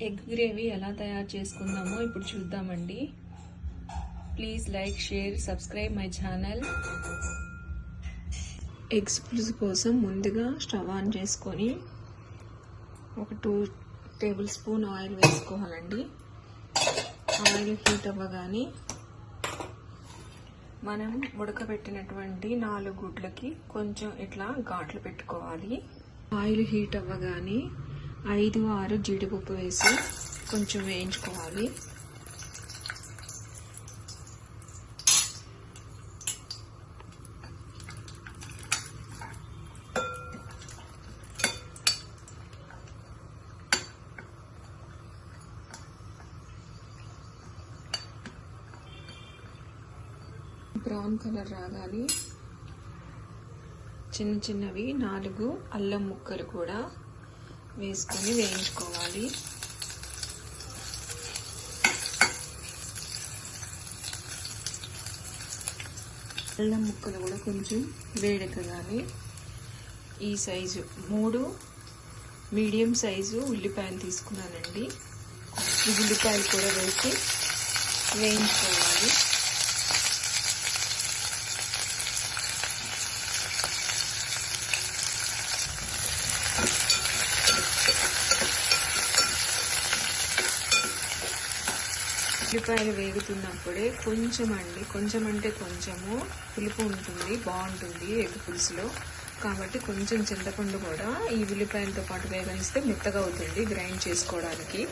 Egg gravy ఎలా తయారు చేసుకుందామో ఇప్పుడు చూద్దామండి. Please like, share, subscribe my channel. Eggs పులుసు కోసం ముందుగా స్టవ్ ఆన్ చేసుకొని ఒక 2 టేబుల్ స్పూన్ ఆయిల్ వేసుకోవాలండి. ఆయిల్ హీట్ అవ్వగానే మనం ఉడకబెట్టినటువంటి 4 గుడ్లకి కొంచెం ఇట్లా ఘాట్లు పెట్టుకోవాలి. ఆయిల్ హీట్ అవ్వగానే 5-6 జీడిపప్పు వేసి కొంచెం వేయించుకోవాలి. బ్రౌన్ కలర్ రాగానే చిన్నవి 4 అల్లం ముక్కలు కూడా వేసుకొని వేయించుకోవాలి. అల్లం ముక్కలు కూడా కొంచెం వేడెక్కగానే ఈ సైజు 3 మీడియం సైజు ఉల్లిపాయలు తీసుకున్నానండి. ఈ ఉల్లిపాయలు కూడా వేసి వేయించుకోవాలి. ఉల్లిపాయలు వేగుతున్నప్పుడే కొంచెం అంటే కొంచెము పులుపు ఉంటుంది, బాగుంటుంది ఎగ్ పులుసులో. కాబట్టి కొంచెం చింతపండు కూడా ఈ ఉల్లిపాయలతో పాటు వేగనిస్తే మెత్తగా అవుతుంది గ్రైండ్ చేసుకోవడానికి.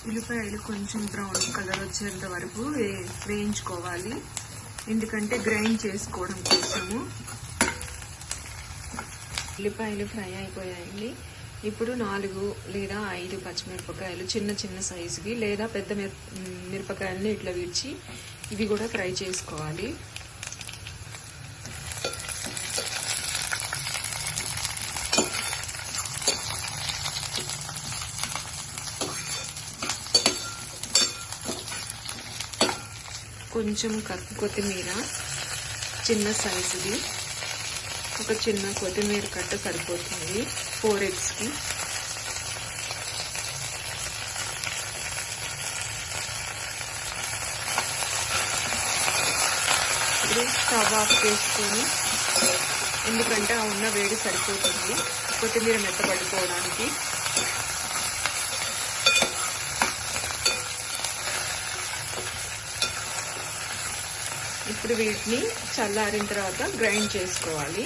ఉల్లిపాయలు కొంచెం బ్రౌన్ కలర్ వచ్చేంత వరకు వేయించుకోవాలి, ఎందుకంటే గ్రైండ్ చేసుకోవడం కోసము. ఉల్లిపాయలు ఫ్రై అయిపోయాయండి. ఇప్పుడు 4 లేదా 5 పచ్చిమిరపకాయలు చిన్న సైజువి లేదా పెద్ద మిరపకాయలని ఇట్లా విడిచి ఇవి కూడా ఫ్రై చేసుకోవాలి. కొంచెం కొత్తిమీర చిన్న సైజుది, ఒక చిన్న కొత్తిమీర కట్ట సరిపోతుంది 4 ఎగ్స్కి. ఇప్పుడు స్టవ్ ఆఫ్ చేసుకొని, ఎందుకంటే ఆ ఉన్న వేడి సరిపోతుంది కొత్తిమీర మెత్తపడిపోవడానికి. ఇప్పుడు వీటిని చల్లారిన తర్వాత గ్రైండ్ చేసుకోవాలి.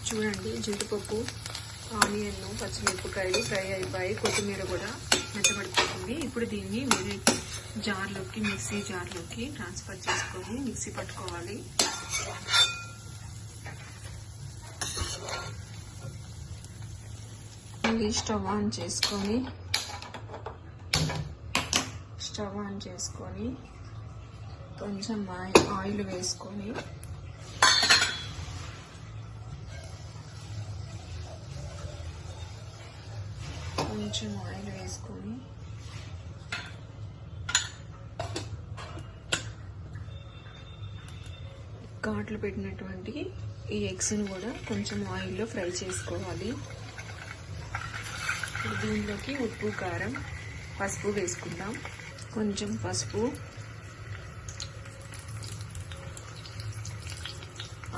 చూడండి, జీడిపప్పు, ఆనియన్, పచ్చిమిరపకాయలు ఫ్రై అయిపోయి కొత్తిమీర కూడా మెత్తబడిపోతుంది. ఇప్పుడు దీన్ని వేరే జార్లోకి, మిక్సీ జార్లోకి ట్రాన్స్ఫర్ చేసుకొని మిక్సీ పట్టుకోవాలి. స్టవ్ ఆన్ చేసుకొని కొంచెం ఆయిల్ వేసుకొని ఘాట్లు పెట్టినటువంటి ఈ ఎగ్స్ని కూడా కొంచెం ఆయిల్లో ఫ్రై చేసుకోవాలి. ఇప్పుడు దీనిలోకి ఉప్పు, కారం, పసుపు వేసుకుందాం. కొంచెం పసుపు,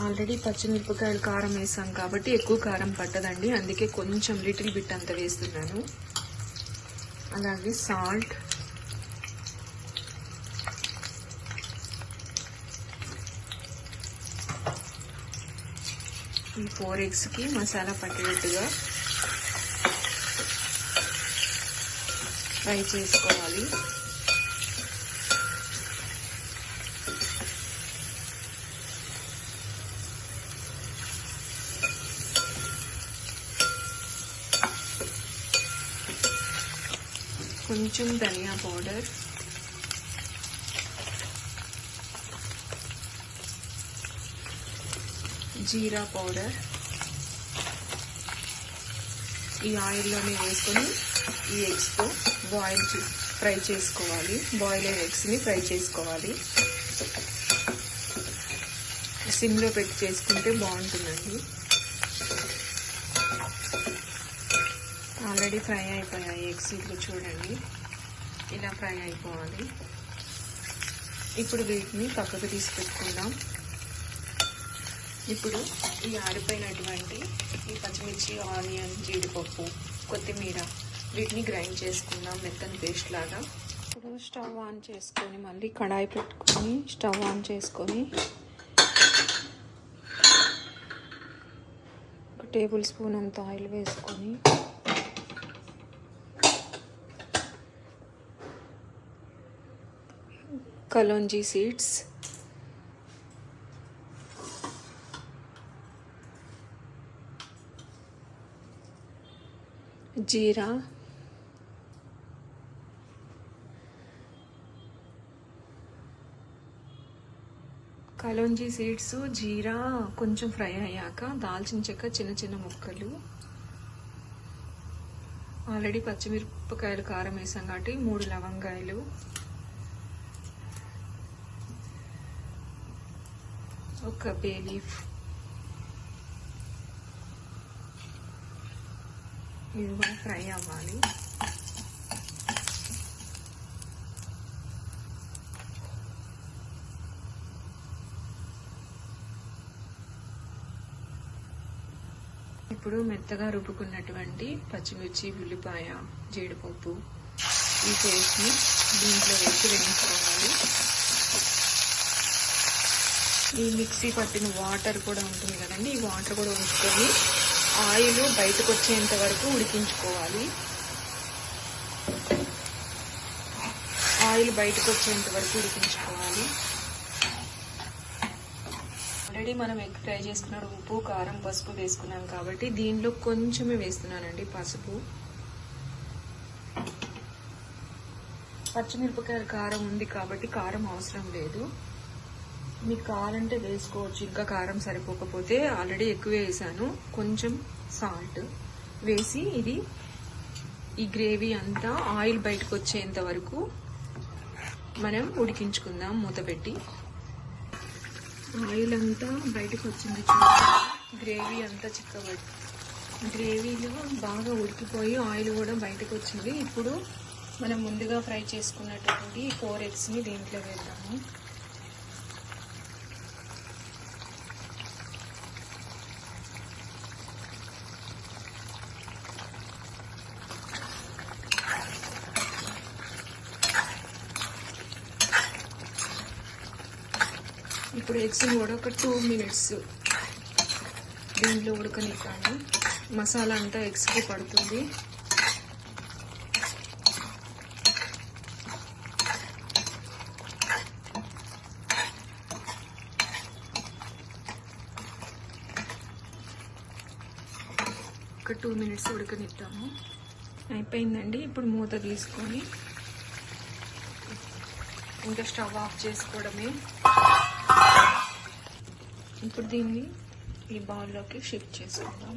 ఆల్రెడీ పచ్చిమిరపకాయలు కారం వేసాం కాబట్టి ఎక్కువ కారం పట్టదండి, అందుకే కొంచెం లిటిల్ బిట్ అంత వేస్తున్నాను. అలాగే సాల్ట్, ఈ 4 ఎగ్స్కి మసాలా పట్టేటట్టుగా ఫ్రై చేసుకోవాలి. కొంచెం ధనియా పౌడర్, జీరా పౌడర్ ఈ ఆయిల్లోనే వేసుకొని ఈ ఎగ్స్తో ఫ్రై చేసుకోవాలి. బాయిలర్ ఎగ్స్ని ఫ్రై చేసుకోవాలి. సిమ్లో పెట్టి చేసుకుంటే బాగుంటుందండి. ఆల్రెడీ ఫ్రై అయిపోయాయి ఎగ్స్. ఇట్లా చూడండి, ఇలా ఫ్రై అయిపోవాలి. ఇప్పుడు వీటిని పక్కకు తీసి పెట్టుకుందాం. ఇప్పుడు ఈ ఆరిపోయినటువంటి ఈ పచ్చిమిర్చి, ఆనియన్, జీడిపప్పు, కొత్తిమీర వీటిని గ్రైండ్ చేసుకుందాం మెత్తని పేస్ట్ లాగా. ఇప్పుడు స్టవ్ ఆన్ చేసుకొని మళ్ళీ కడాయి పెట్టుకొని స్టవ్ ఆన్ చేసుకొని 1 టేబుల్ స్పూన్ అంత ఆయిల్ వేసుకొని కలోంజీ సీడ్స్, జీరా, కలోంజీ సీడ్స్, జీరా కొంచెం ఫ్రై అయ్యాక దాల్చిన చెక్క చిన్న చిన్న ముక్కలు, ఆల్రెడీ పచ్చిమిరపకాయలు కారం వేసాం కాబట్టి 3 లవంగాయలు, ఒక బే లీఫ్, ఇది కూడా ఫ్రై అవ్వాలి. ఇప్పుడు మెత్తగా రుబ్బుకున్నటువంటి పచ్చిమిర్చి, ఉల్లిపాయ, జీడిపప్పు ఈ పేస్ట్ని దీంట్లో వేసి వేయించుకోవాలి. ఈ మిక్సీ పట్టిన వాటర్ కూడా ఉంటుంది కదండి, ఈ వాటర్ కూడా ఉంచుకొని ఆయిల్ బయటకు వచ్చేంత వరకు ఉడికించుకోవాలి. ఆయిల్ బయటకు వచ్చేంత వరకు ఉడికించుకోవాలి. ఆల్రెడీ మనం ఎగ్ ఫ్రై చేసుకున్నాడు, ఉప్పు, కారం, పసుపు వేసుకున్నాం కాబట్టి దీనిలో కొంచెమే వేస్తున్నానండి పసుపు. పచ్చిమిరపకాయల కారం ఉంది కాబట్టి కారం అవసరం లేదు. మీకు కావాలంటే వేసుకోవచ్చు, ఇంకా కారం సరిపోకపోతే. ఆల్రెడీ ఎక్కువ వేసాను. కొంచెం సాల్ట్ వేసి ఈ గ్రేవీ అంతా ఆయిల్ బయటకు వచ్చేంత వరకు మనం ఉడికించుకుందాం మూత పెట్టి. ఆయిల్ అంతా బయటకు వచ్చింది చూడండి, గ్రేవీ అంతా చిక్కబడి గ్రేవీలో బాగా ఉడికిపోయి ఆయిల్ కూడా బయటకు వచ్చింది. ఇప్పుడు మనం ముందుగా ఫ్రై చేసుకున్నటువంటి 4 ఎగ్స్ని దీంట్లో వేద్దాము. ఇప్పుడు ఎగ్స్ కూడా ఒక 2 మినిట్స్ దీంట్లో ఉడకనివ్వాలి. మసాలా అంతా ఎగ్స్కి పడుతుంది. ఒక 2 మినిట్స్ ఉడకనిద్దాము. అయిపోయిందండి. ఇప్పుడు మూత తీసుకొని ఇంకా స్టవ్ ఆఫ్ చేసుకోవడమే. ఇప్పుడు దీన్ని ఈ బౌల్లోకి షిఫ్ట్ చేసుకుందాం.